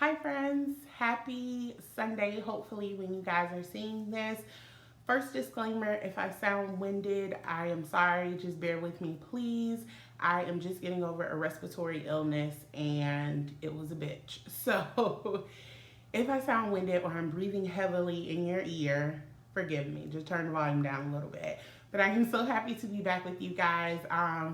Hi friends, happy Sunday, hopefully when you guys are seeing this. First disclaimer, if I sound winded, I am sorry, just bear with me please. I am just getting over a respiratory illness and it was a bitch. So if I sound winded or I'm breathing heavily in your ear, forgive me, just turn the volume down a little bit. But I am so happy to be back with you guys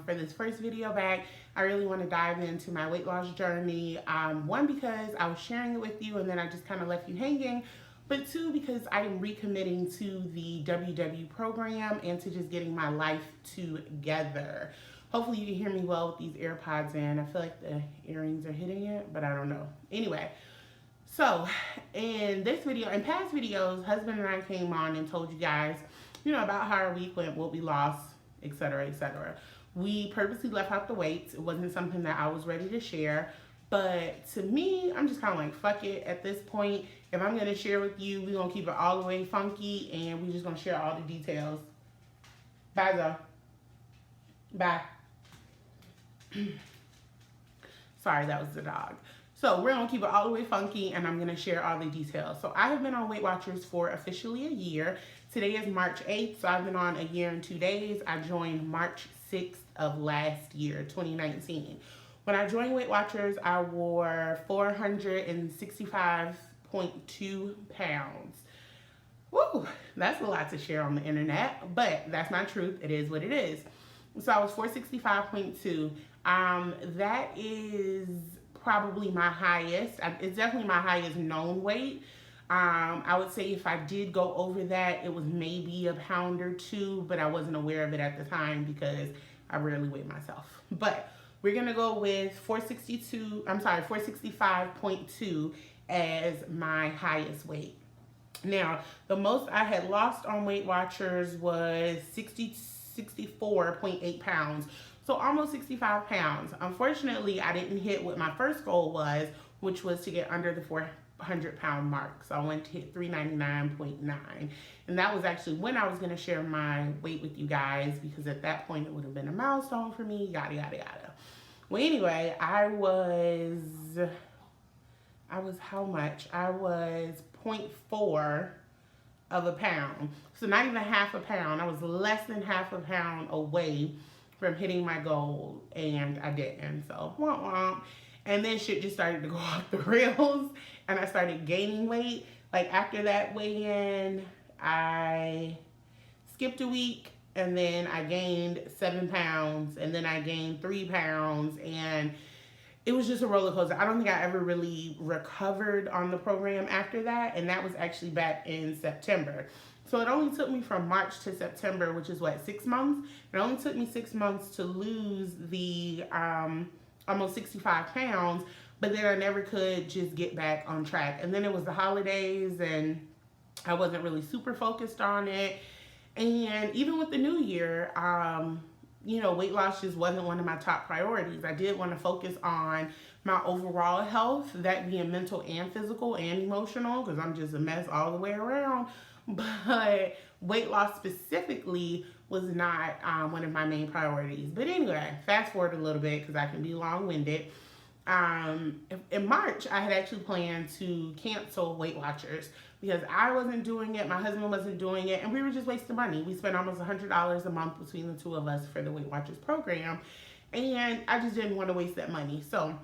for this first video back. I really want to dive into my weight loss journey. One, because I was sharing it with you and then I just kind of left you hanging. But two, because I am recommitting to the WW program and to just getting my life together. Hopefully you can hear me well with these AirPods in. I feel like the earrings are hitting it, but I don't know. Anyway, so in this video, in past videos, husband and I came on and told you guys, about how our week went, what we lost, etc., etc. We purposely left out the weights. It wasn't something that I was ready to share. But to me, I'm just kind of like, fuck it at this point. If I'm going to share with you, we're going to keep it all the way funky and we're just going to share all the details. Bye, though. Bye. Sorry, that was the dog. So we're going to keep it all the way funky and I'm going to share all the details. So I have been on Weight Watchers for officially a year. Today is March 8th, so I've been on a year and 2 days. I joined March 6th of last year, 2019. When I joined Weight Watchers, I wore 465.2 pounds. Woo, that's a lot to share on the internet, but that's my truth. It is what it is. So I was 465.2. That is probably my highest. It's definitely my highest known weight. I would say if I did go over that, it was maybe a pound or two, but I wasn't aware of it at the time because I rarely weigh myself. But we're gonna go with 465.2 as my highest weight. Now, the most I had lost on Weight Watchers was 64.8 pounds. So almost 65 pounds. Unfortunately, I didn't hit what my first goal was, which was to get under the 400-pound mark. So I went to hit 399.9. And that was actually when I was going to share my weight with you guys, because at that point it would have been a milestone for me, yada, yada, yada. Well, anyway, I was how much? I was 0.4 of a pound. So not even half a pound. I was less than half a pound away from hitting my goal, and I didn't. So, womp womp. And then shit just started to go off the rails, and I started gaining weight. Like after that weigh-in, I skipped a week, and then I gained 7 pounds, and then I gained 3 pounds, and it was just a roller coaster. I don't think I ever really recovered on the program after that, and that was actually back in September. So it only took me from March to September, which is what, 6 months? It only took me 6 months to lose the almost 65 pounds, but then I never could just get back on track. And then it was the holidays and I wasn't really super focused on it. And even with the new year, weight loss just wasn't one of my top priorities. I did want to focus on my overall health, that being mental and physical and emotional, because I'm just a mess all the way around. But weight loss specifically was not one of my main priorities. But anyway, fast forward a little bit because I can be long-winded. In March, I had actually planned to cancel Weight Watchers because I wasn't doing it, my husband wasn't doing it, and we were just wasting money. We spent almost $100 a month between the two of us for the Weight Watchers program, and I just didn't want to waste that money. So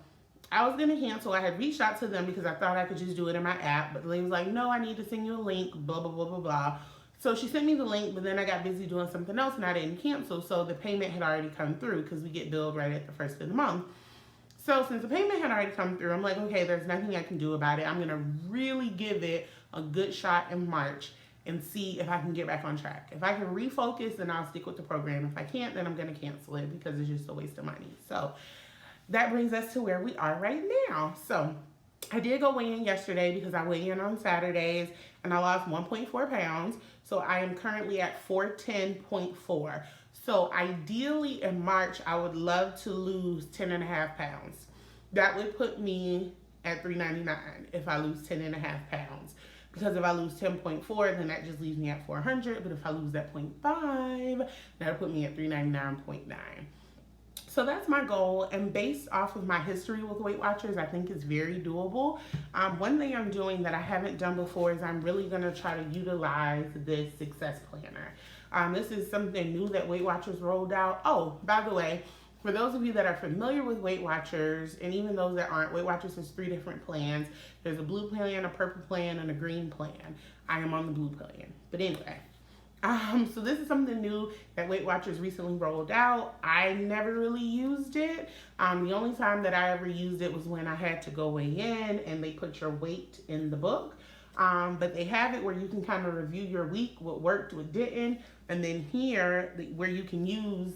I was going to cancel. I had reached out to them because I thought I could just do it in my app, but they was like, no, I need to send you a link, blah, blah, blah, blah, blah. So she sent me the link, but then I got busy doing something else and I didn't cancel. So the payment had already come through because we get billed right at the first of the month. So since the payment had already come through, I'm like, okay, there's nothing I can do about it. I'm going to really give it a good shot in March and see if I can get back on track. If I can refocus, then I'll stick with the program. If I can't, then I'm going to cancel it because it's just a waste of money. So that brings us to where we are right now. So I did go weigh in yesterday because I weigh in on Saturdays and I lost 1.4 pounds. So I am currently at 410.4. So ideally in March, I would love to lose 10.5 pounds. That would put me at 399 if I lose 10.5 pounds. Because if I lose 10.4, then that just leaves me at 400. But if I lose that 0.5, that'll put me at 399.9. So that's my goal, and based off of my history with Weight Watchers, I think it's very doable. One thing I'm doing that I haven't done before is I'm really going to try to utilize this success planner. This is something new that Weight Watchers rolled out. Oh, by the way, for those of you that are familiar with Weight Watchers, and even those that aren't, Weight Watchers has 3 different plans. There's a blue plan, a purple plan, and a green plan. I am on the blue plan. But anyway, so this is something new that Weight Watchers recently rolled out. I never really used it. The only time that I ever used it was when I had to go weigh in and they put your weight in the book. But they have it where you can kind of review your week, what worked, what didn't. And then here, where you can use,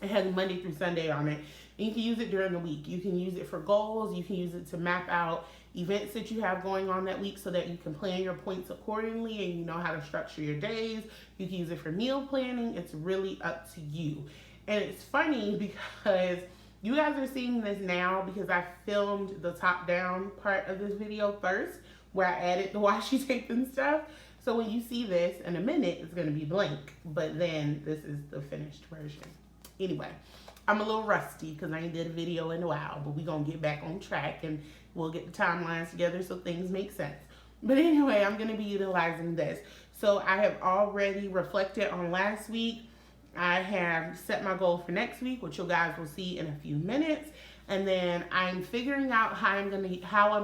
it has Monday through Sunday on it. And you can use it during the week. You can use it for goals. You can use it to map out events that you have going on that week so that you can plan your points accordingly and you know how to structure your days. You can use it for meal planning. It's really up to you. And it's funny because you guys are seeing this now because I filmed the top down part of this video first where I added the washi tape and stuff. So when you see this in a minute, it's going to be blank. But then this is the finished version. Anyway, I'm a little rusty because I ain't did a video in a while, but we're going to get back on track and we'll get the timelines together so things make sense. But anyway, I'm going to be utilizing this. So I have already reflected on last week. I have set my goal for next week, which you guys will see in a few minutes. And then I'm figuring out how I'm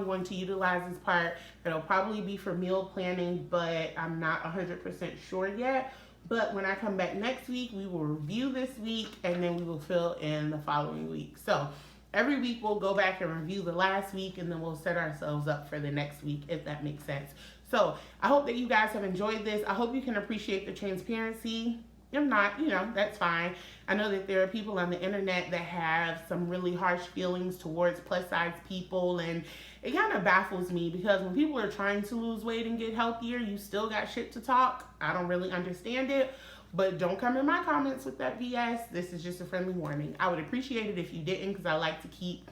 going to utilize this part. It'll probably be for meal planning, but I'm not 100% sure yet. But when I come back next week, we will review this week and then we will fill in the following week. So every week we'll go back and review the last week and then we'll set ourselves up for the next week, if that makes sense. So I hope that you guys have enjoyed this. I hope you can appreciate the transparency. If not, that's fine. I know that there are people on the internet that have some really harsh feelings towards plus size people, and it kind of baffles me because when people are trying to lose weight and get healthier, you still got shit to talk. I don't really understand it, but don't come in my comments with that BS. This is just a friendly warning. I would appreciate it if you didn't, because I like to keep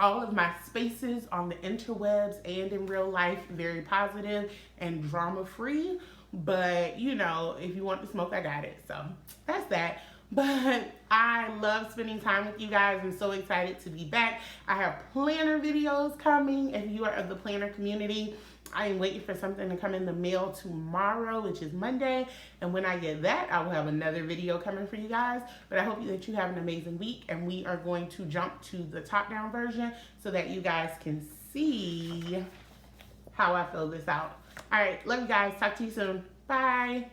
all of my spaces on the interwebs and in real life very positive and drama free. But, if you want the smoke, I got it. So that's that. But I love spending time with you guys. I'm so excited to be back. I have planner videos coming. If you are of the planner community, I am waiting for something to come in the mail tomorrow, which is Monday. And when I get that, I will have another video coming for you guys. But I hope that you have an amazing week. And we are going to jump to the top-down version so that you guys can see how I fill this out. All right, love you guys. Talk to you soon. Bye.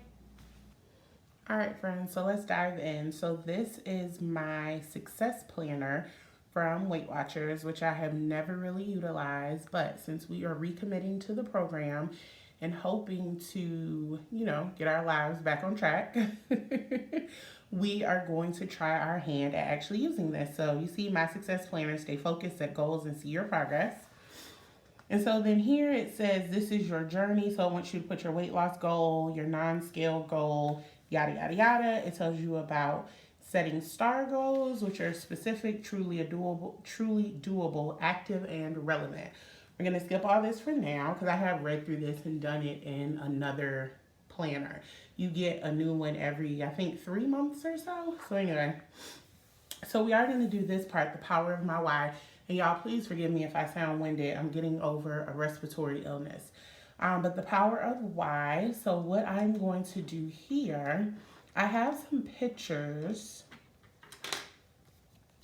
All right, friends, so let's dive in. So this is my success planner from Weight Watchers, which I have never really utilized, but since we are recommitting to the program and hoping to, get our lives back on track, we are going to try our hand at actually using this. So you see my success planner, stay focused, set goals, and see your progress. And so then here it says, this is your journey. So I want you to put your weight loss goal, your non-scale goal, yada, yada, yada. It tells you about setting STAR goals, which are specific, truly doable, active, and relevant. We're going to skip all this for now because I have read through this and done it in another planner. You get a new one every, I think, 3 months or so. So anyway, so we are going to do this part, the power of my why. And y'all, please forgive me if I sound winded. I'm getting over a respiratory illness. But the power of why. So what I'm going to do here, I have some pictures.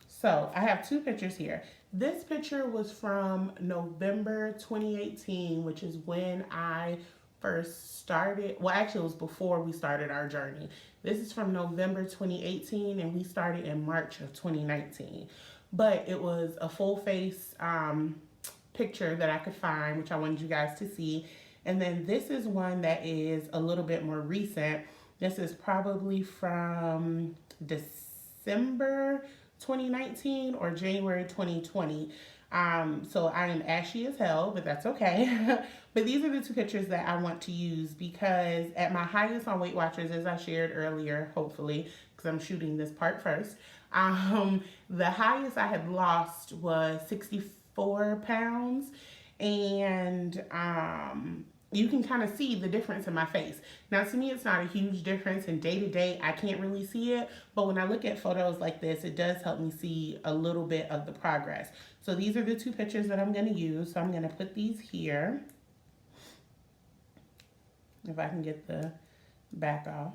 So I have 2 pictures here. This picture was from November 2018, which is when I first started. Well, actually, it was before we started our journey. This is from November 2018, and we started in March of 2019. But it was a full face picture that I could find, which I wanted you guys to see. And then this is one that is a little bit more recent. This is probably from December 2019 or January 2020. So I am ashy as hell, but that's okay. But these are the 2 pictures that I want to use because at my highest on Weight Watchers, as I shared earlier, hopefully, because I'm shooting this part first, the highest I had lost was 64 pounds. And you can kind of see the difference in my face. Now, to me, it's not a huge difference, and day to day, I can't really see it. But when I look at photos like this, it does help me see a little bit of the progress. So these are the two pictures that I'm going to use. So I'm going to put these here. If I can get the back off.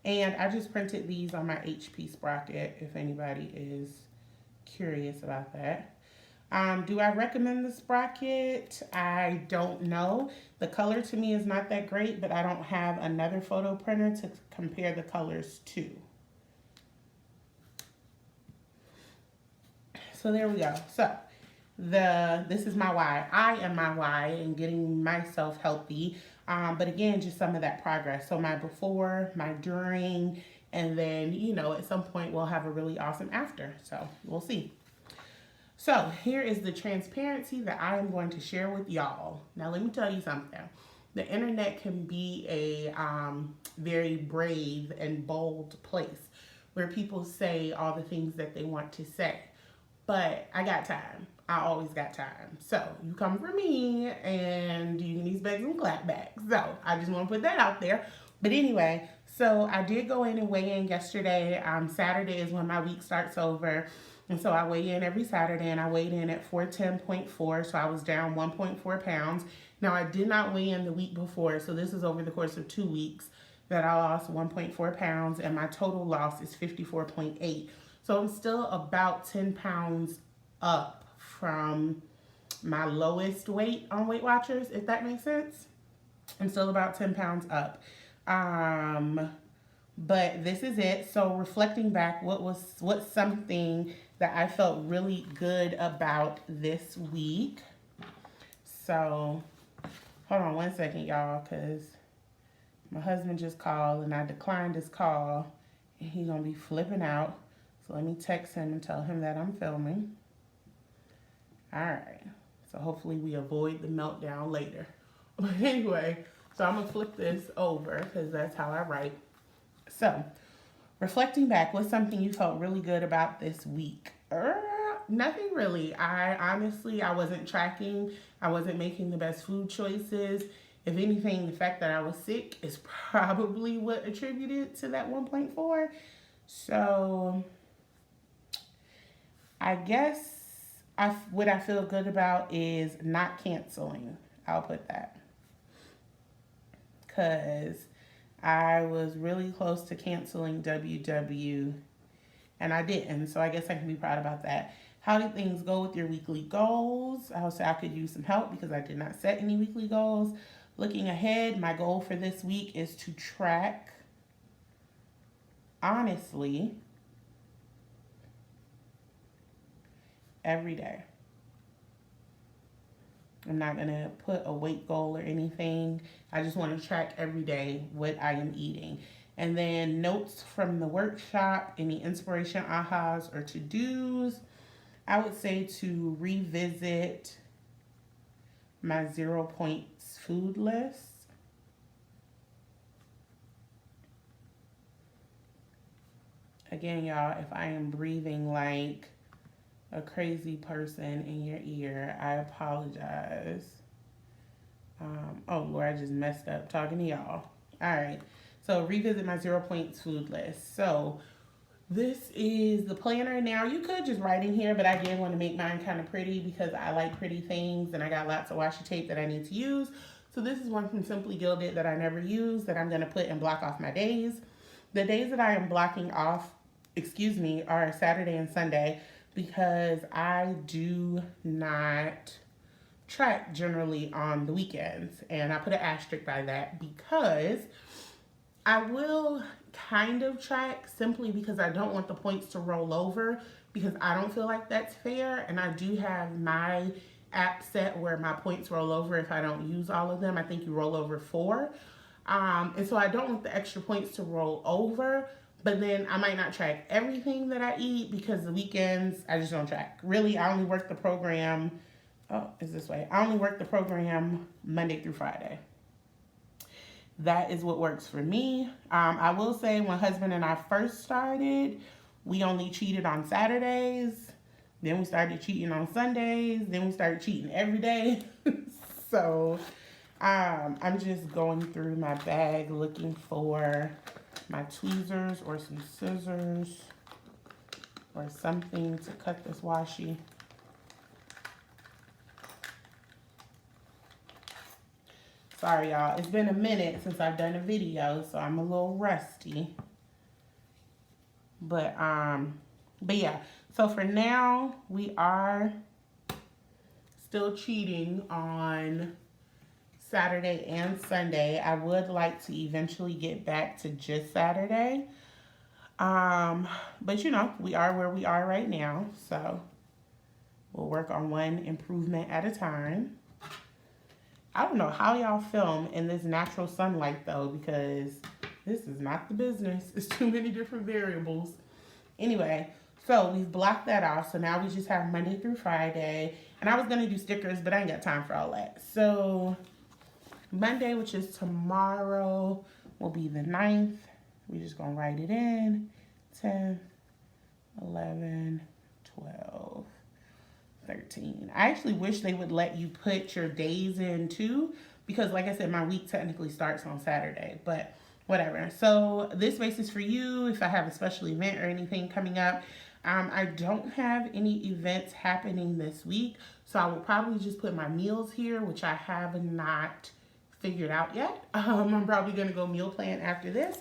And I just printed these on my HP sprocket if anybody is curious about that. Do I recommend the sprocket? I don't know. The color to me is not that great, but I don't have another photo printer to compare the colors to. So there we go. So this is my why. I am my why in getting myself healthy. But again, just some of that progress. So my before, my during, and then, you know, at some point we'll have a really awesome after. So we'll see. So here is the transparency that I am going to share with y'all. Now, let me tell you something. The internet can be a very brave and bold place where people say all the things that they want to say. But I got time. I always got time. So you come for me and you can expect some clapbacks. So I just want to put that out there. But anyway, so I did go in and weigh in yesterday. Saturday is when my week starts over. And so I weigh in every Saturday, and I weighed in at 410.4. So I was down 1.4 pounds. Now I did not weigh in the week before. So this is over the course of 2 weeks that I lost 1.4 pounds, and my total loss is 54.8. So I'm still about 10 pounds up from my lowest weight on Weight Watchers, if that makes sense. I'm still about 10 pounds up. But this is it. So reflecting back, what's something that I felt really good about this week? So hold on one second, y'all, because my husband just called and I declined his call, and he's gonna be flipping out. So let me text him and tell him that I'm filming. All right. So hopefully we avoid the meltdown later. But anyway, so I'm going to flip this over because that's how I write. So, reflecting back, what's something you felt really good about this week? Nothing really. I wasn't tracking. I wasn't making the best food choices. If anything, the fact that I was sick is probably what attributed to that 1.4. So, I guess what I feel good about is not canceling. I'll put that. Because I was really close to canceling WW and I didn't. So I guess I can be proud about that. How did things go with your weekly goals? I would say I could use some help because I did not set any weekly goals. Looking ahead, my goal for this week is to track, honestly, every day. I'm not going to put a weight goal or anything. I just want to track every day what I am eating. And then notes from the workshop, any inspiration, ahas, or to-dos. I would say to revisit my 0 points food list. Again, y'all, if I am breathing like a crazy person in your ear, I apologize. Oh Lord, I just messed up talking to y'all. All right, so revisit my 0 points food list. So this is the planner. Now you could just write in here, but I did want to make mine kind of pretty because I like pretty things and I got lots of washi tape that I need to use. So this is one from Simply Gilded that I never use that I'm going to put and block off my days. The days that I am blocking off, are Saturday and Sunday, because I do not track generally on the weekends. And I put an asterisk by that because I will kind of track simply because I don't want the points to roll over, because I don't feel like that's fair. And I do have my app set where my points roll over if I don't use all of them. I think you roll over 4. And so I don't want the extra points to roll over. But then I might not track everything that I eat because the weekends, I just don't track. Really, I only work the program, I only work the program Monday through Friday. that is what works for me. I will say when husband and I first started, we only cheated on Saturdays. Then we started cheating on Sundays. Then we started cheating every day. So I'm just going through my bag looking for my tweezers or some scissors or something to cut this washi. Sorry, y'all. It's been a minute since I've done a video, so I'm a little rusty. But yeah. So for now, we are still cheating on Saturday and Sunday. I would like to eventually get back to just Saturday. But you know, we are where we are right now. So we'll work on one improvement at a time. I don't know how y'all film in this natural sunlight though, because this is not the business. It's too many different variables. Anyway, so we've blocked that off. So now we just have Monday through Friday. And I was going to do stickers, but I ain't got time for all that. So Monday, which is tomorrow, will be the 9th. We're just going to write it in. 10, 11, 12, 13. I actually wish they would let you put your days in too, because like I said, my week technically starts on Saturday, but whatever. So this space is for you if I have a special event or anything coming up. I don't have any events happening this week, so I will probably just put my meals here, which I have not figured out yet. I'm probably going to go meal plan after this.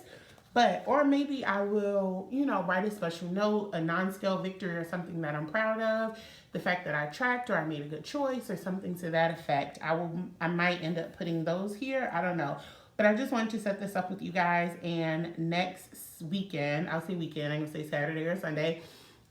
Or maybe I will, you know, write a special note, a non-scale victory or something that I'm proud of. The fact that I tracked or I made a good choice or something to that effect. I might end up putting those here. I don't know. But I just wanted to set this up with you guys. And next weekend, I'll say weekend, I'm going to say Saturday or Sunday,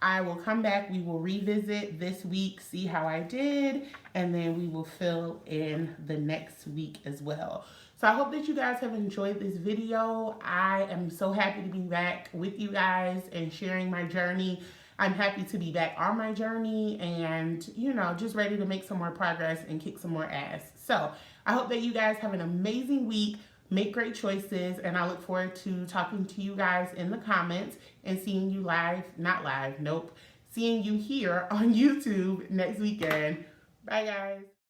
I will come back. We will revisit this week, see how I did, and then we will fill in the next week as well. So I hope that you guys have enjoyed this video. I am so happy to be back with you guys and sharing my journey. I'm happy to be back on my journey and, you know, just ready to make some more progress and kick some more ass. So I hope that you guys have an amazing week. Make great choices, and I look forward to talking to you guys in the comments and seeing you seeing you here on YouTube next weekend. Bye, guys.